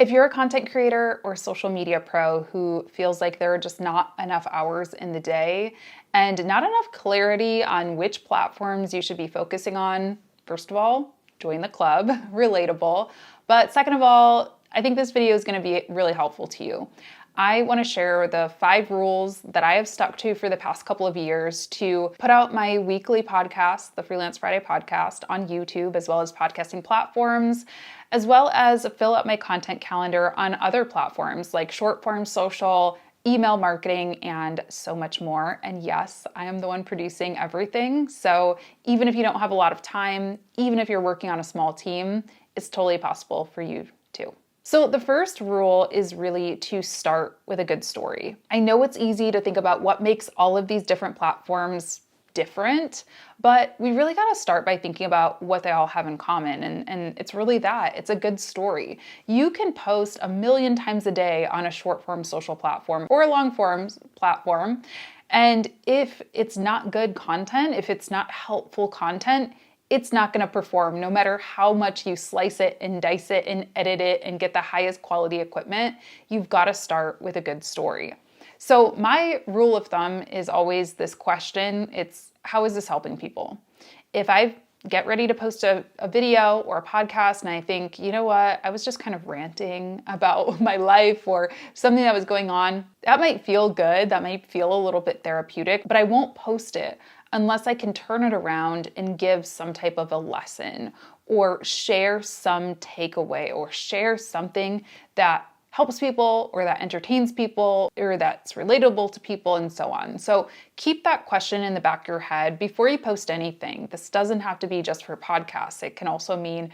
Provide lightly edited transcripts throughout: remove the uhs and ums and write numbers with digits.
If you're a content creator or social media pro who feels like there are just not enough hours in the day and not enough clarity on which platforms you should be focusing on, first of all, join the club, relatable. But second of all, I think this video is going to be really helpful to you. I want to share the 5 rules that I have stuck to for the past couple of years to put out my weekly podcast, the Freelance Friday podcast, on YouTube, as well as podcasting platforms, as well as fill up my content calendar on other platforms like short form social, email marketing, and so much more. And yes, I am the one producing everything. So even if you don't have a lot of time, even if you're working on a small team, it's totally possible for you too. So the first rule is really to start with a good story. I know it's easy to think about what makes all of these different platforms different, but we really got to start by thinking about what they all have in common. And it's really that. It's a good story. You can post 1,000,000 times a day on a short form social platform or a long form platform. And if it's not good content, if it's not helpful content, it's not going to perform no matter how much you slice it and dice it and edit it and get the highest quality equipment. You've got to start with a good story. So my rule of thumb is always this question. It's, how is this helping people? If I get ready to post a video or a podcast and I think, you know what, I was just kind of ranting about my life or something that was going on, that might feel good. That might feel a little bit therapeutic, but I won't post it unless I can turn it around and give some type of a lesson or share some takeaway or share something that helps people or that entertains people or that's relatable to people and so on. So keep that question in the back of your head before you post anything. This doesn't have to be just for podcasts. It can also mean,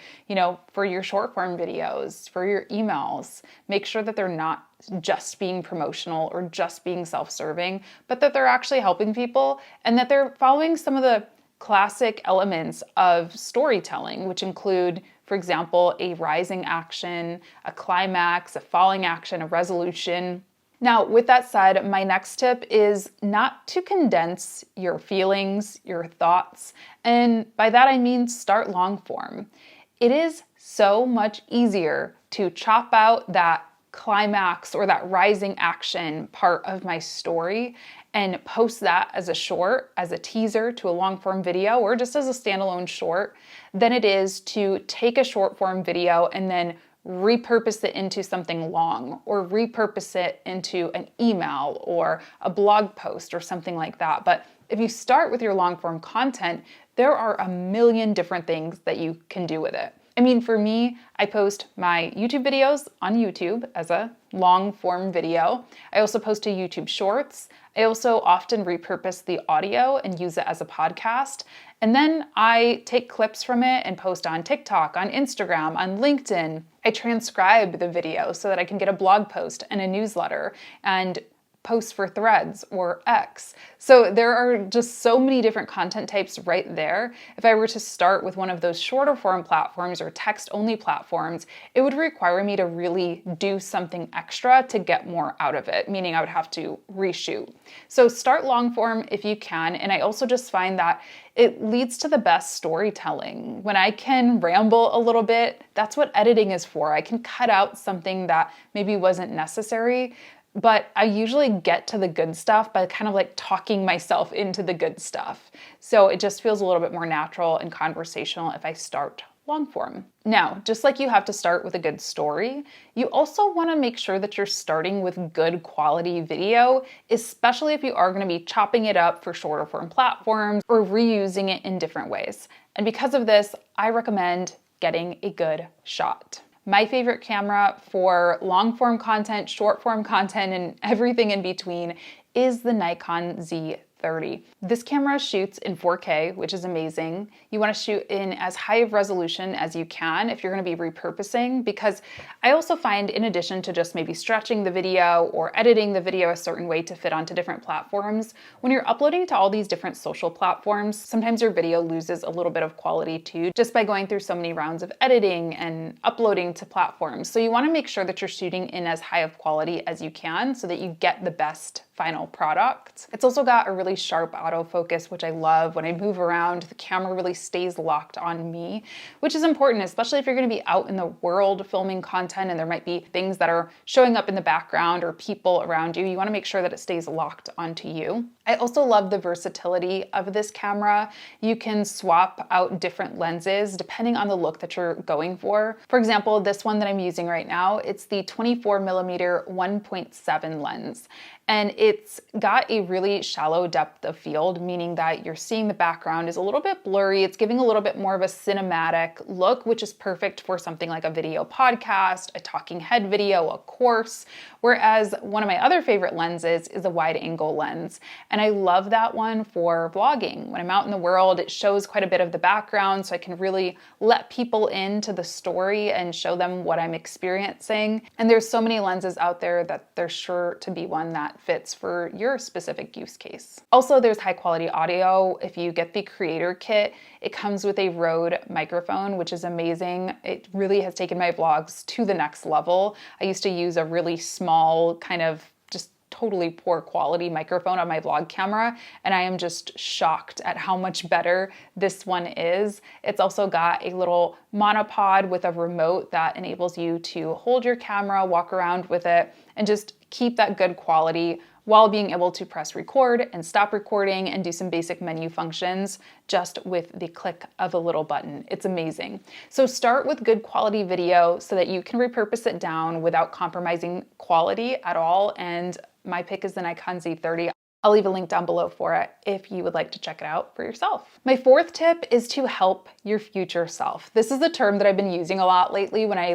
for your short form videos, for your emails. Make sure that they're not just being promotional or just being self-serving, but that they're actually helping people and that they're following some of the classic elements of storytelling, which include, for example, a rising action, a climax, a falling action, a resolution. Now, with that said, my next tip is not to condense your feelings, your thoughts, and by that I mean start long form. It is so much easier to chop out that climax or that rising action part of my story and post that as a short, as a teaser to a long form video, or just as a standalone short, than it is to take a short form video and then repurpose it into something long or repurpose it into an email or a blog post or something like that. But if you start with your long form content, there are 1,000,000 different things that you can do with it. I mean, for me, I post my YouTube videos on YouTube as a long form video. I also post to YouTube Shorts. I also often repurpose the audio and use it as a podcast. And then I take clips from it and post on TikTok, on Instagram, on LinkedIn. I transcribe the video so that I can get a blog post and a newsletter and post for Threads or X. So there are just so many different content types right there. If I were to start with one of those shorter form platforms or text only platforms, it would require me to really do something extra to get more out of it, meaning I would have to reshoot. So start long form if you can. And I also just find that it leads to the best storytelling. When I can ramble a little bit, that's what editing is for. I can cut out something that maybe wasn't necessary. But I usually get to the good stuff by kind of like talking myself into the good stuff. So it just feels a little bit more natural and conversational if I start long form. Now, just like you have to start with a good story, you also want to make sure that you're starting with good quality video, especially if you are going to be chopping it up for shorter form platforms or reusing it in different ways. And because of this, I recommend getting a good shot. My favorite camera for long form content, short form content, and everything in between is the Nikon Z 30. This camera shoots in 4K, which is amazing. You want to shoot in as high of resolution as you can if you're going to be repurposing, because I also find, in addition to just maybe stretching the video or editing the video a certain way to fit onto different platforms, when you're uploading to all these different social platforms, sometimes your video loses a little bit of quality too, just by going through so many rounds of editing and uploading to platforms. So you want to make sure that you're shooting in as high of quality as you can so that you get the best final product. It's also got a really really sharp autofocus, which I love. When I move around, the camera really stays locked on me, which is important, especially if you're going to be out in the world filming content and there might be things that are showing up in the background or people around you. You want to make sure that it stays locked onto you. I also love the versatility of this camera. You can swap out different lenses depending on the look that you're going for. For example, this one that I'm using right now, it's the 24mm 1.7 lens. And it's got a really shallow depth of field, meaning that you're seeing the background is a little bit blurry. It's giving a little bit more of a cinematic look, which is perfect for something like a video podcast, a talking head video, a course. Whereas one of my other favorite lenses is a wide angle lens. And I love that one for vlogging. When I'm out in the world, it shows quite a bit of the background, so I can really let people into the story and show them what I'm experiencing. And there's so many lenses out there that there's sure to be one that fits for your specific use case. Also, there's high quality audio. If you get the creator kit, it comes with a Rode microphone, which is amazing. It really has taken my vlogs to the next level. I used to use a really small, kind of just totally poor quality microphone on my vlog camera, and I am just shocked at how much better this one is. It's also got a little monopod with a remote that enables you to hold your camera, walk around with it, and just keep that good quality while being able to press record and stop recording and do some basic menu functions just with the click of a little button. It's amazing. So start with good quality video so that you can repurpose it down without compromising quality at all. And my pick is the Nikon Z30. I'll leave a link down below for it if you would like to check it out for yourself. My fourth tip is to help your future self. This is a term that I've been using a lot lately when I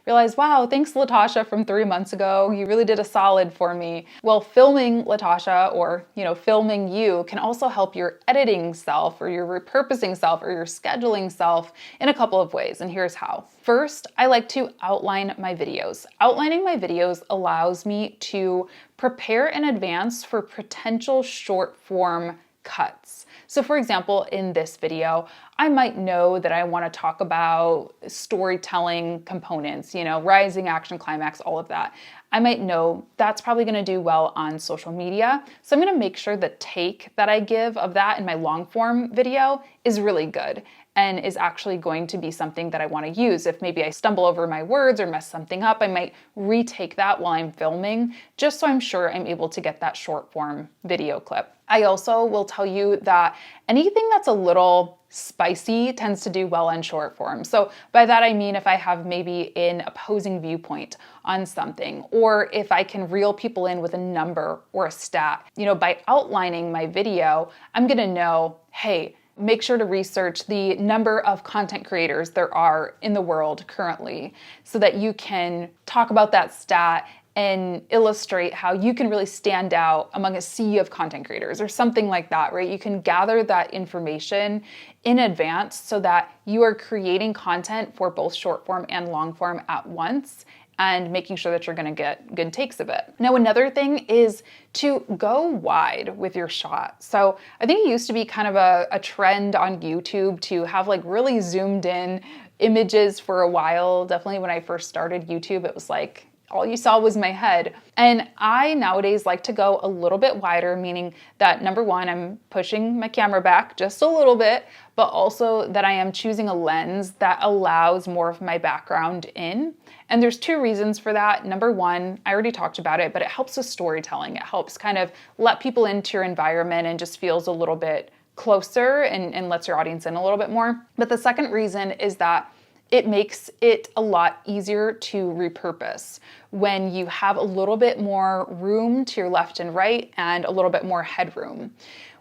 realized, wow, thanks Latasha from 3 months ago. You really did a solid for me. Well, filming Latasha or, filming you can also help your editing self or your repurposing self or your scheduling self in a couple of ways. And here's how. First, I like to outline my videos. Outlining my videos allows me to prepare in advance for potential short form cuts. So for example, in this video, I might know that I want to talk about storytelling components, rising, action, climax, all of that. I might know that's probably going to do well on social media. So I'm going to make sure the take that I give of that in my long form video is really good and is actually going to be something that I want to use. If maybe I stumble over my words or mess something up, I might retake that while I'm filming, just so I'm sure I'm able to get that short form video clip. I also will tell you that anything that's a little spicy tends to do well on short form. So by that I mean if I have maybe an opposing viewpoint on something, or if I can reel people in with a number or a stat. By outlining my video, I'm gonna know, hey, make sure to research the number of content creators there are in the world currently so that you can talk about that stat and illustrate how you can really stand out among a sea of content creators or something like that, right? You can gather that information in advance so that you are creating content for both short form and long form at once and making sure that you're going to get good takes of it. Now, another thing is to go wide with your shot. So I think it used to be kind of a trend on YouTube to have really zoomed in images for a while. Definitely when I first started YouTube, it was all you saw was my head. And I nowadays like to go a little bit wider, meaning that number one, I'm pushing my camera back just a little bit, but also that I am choosing a lens that allows more of my background in. And there's two reasons for that. Number one, I already talked about it, but it helps with storytelling. It helps kind of let people into your environment and just feels a little bit closer and lets your audience in a little bit more. But the second reason is that it makes it a lot easier to repurpose when you have a little bit more room to your left and right and a little bit more headroom.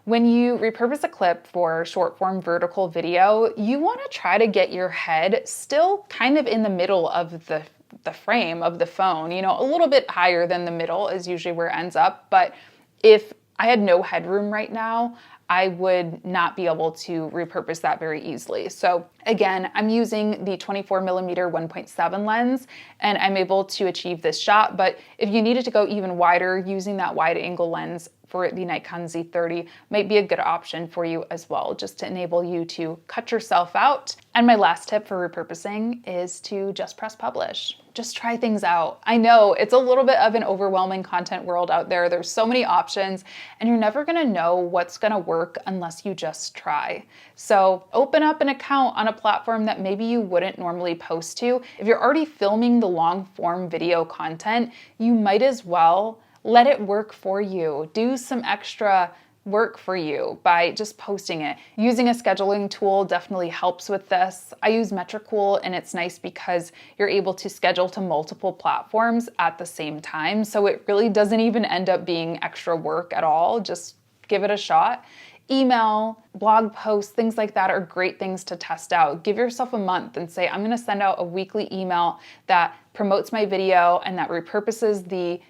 When you repurpose a clip for short form vertical video, you want to try to get your head still kind of in the middle of the frame of the phone, a little bit higher than the middle is usually where it ends up. But if I had no headroom right now, I would not be able to repurpose that very easily. So again, I'm using the 24mm 1.7 lens and I'm able to achieve this shot. But if you needed to go even wider, using that wide angle lens for the Nikon Z30 might be a good option for you as well, just to enable you to cut yourself out. And my last tip for repurposing is to just press publish. just try things out. I know it's a little bit of an overwhelming content world out there. There's so many options, and you're never gonna know what's gonna work unless you just try. So open up an account on a platform that maybe you wouldn't normally post to. If you're already filming the long form video content, you might as well let it work for you. Do some extra work for you by just posting it. Using a scheduling tool definitely helps with this. I use Metricool, and it's nice because you're able to schedule to multiple platforms at the same time. So it really doesn't even end up being extra work at all. Just give it a shot. Email, blog posts, things like that are great things to test out. Give yourself a month and say, I'm going to send out a weekly email that promotes my video and that repurposes the,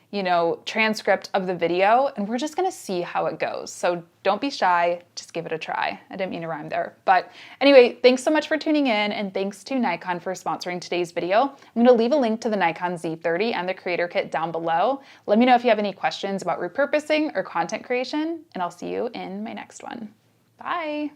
transcript of the video, and we're just going to see how it goes. So don't be shy, just give it a try. I didn't mean to rhyme there. But anyway, thanks so much for tuning in, and thanks to Nikon for sponsoring today's video. I'm going to leave a link to the Nikon Z30 and the Creator Kit down below. Let me know if you have any questions about repurposing or content creation, and I'll see you in my next one. Bye.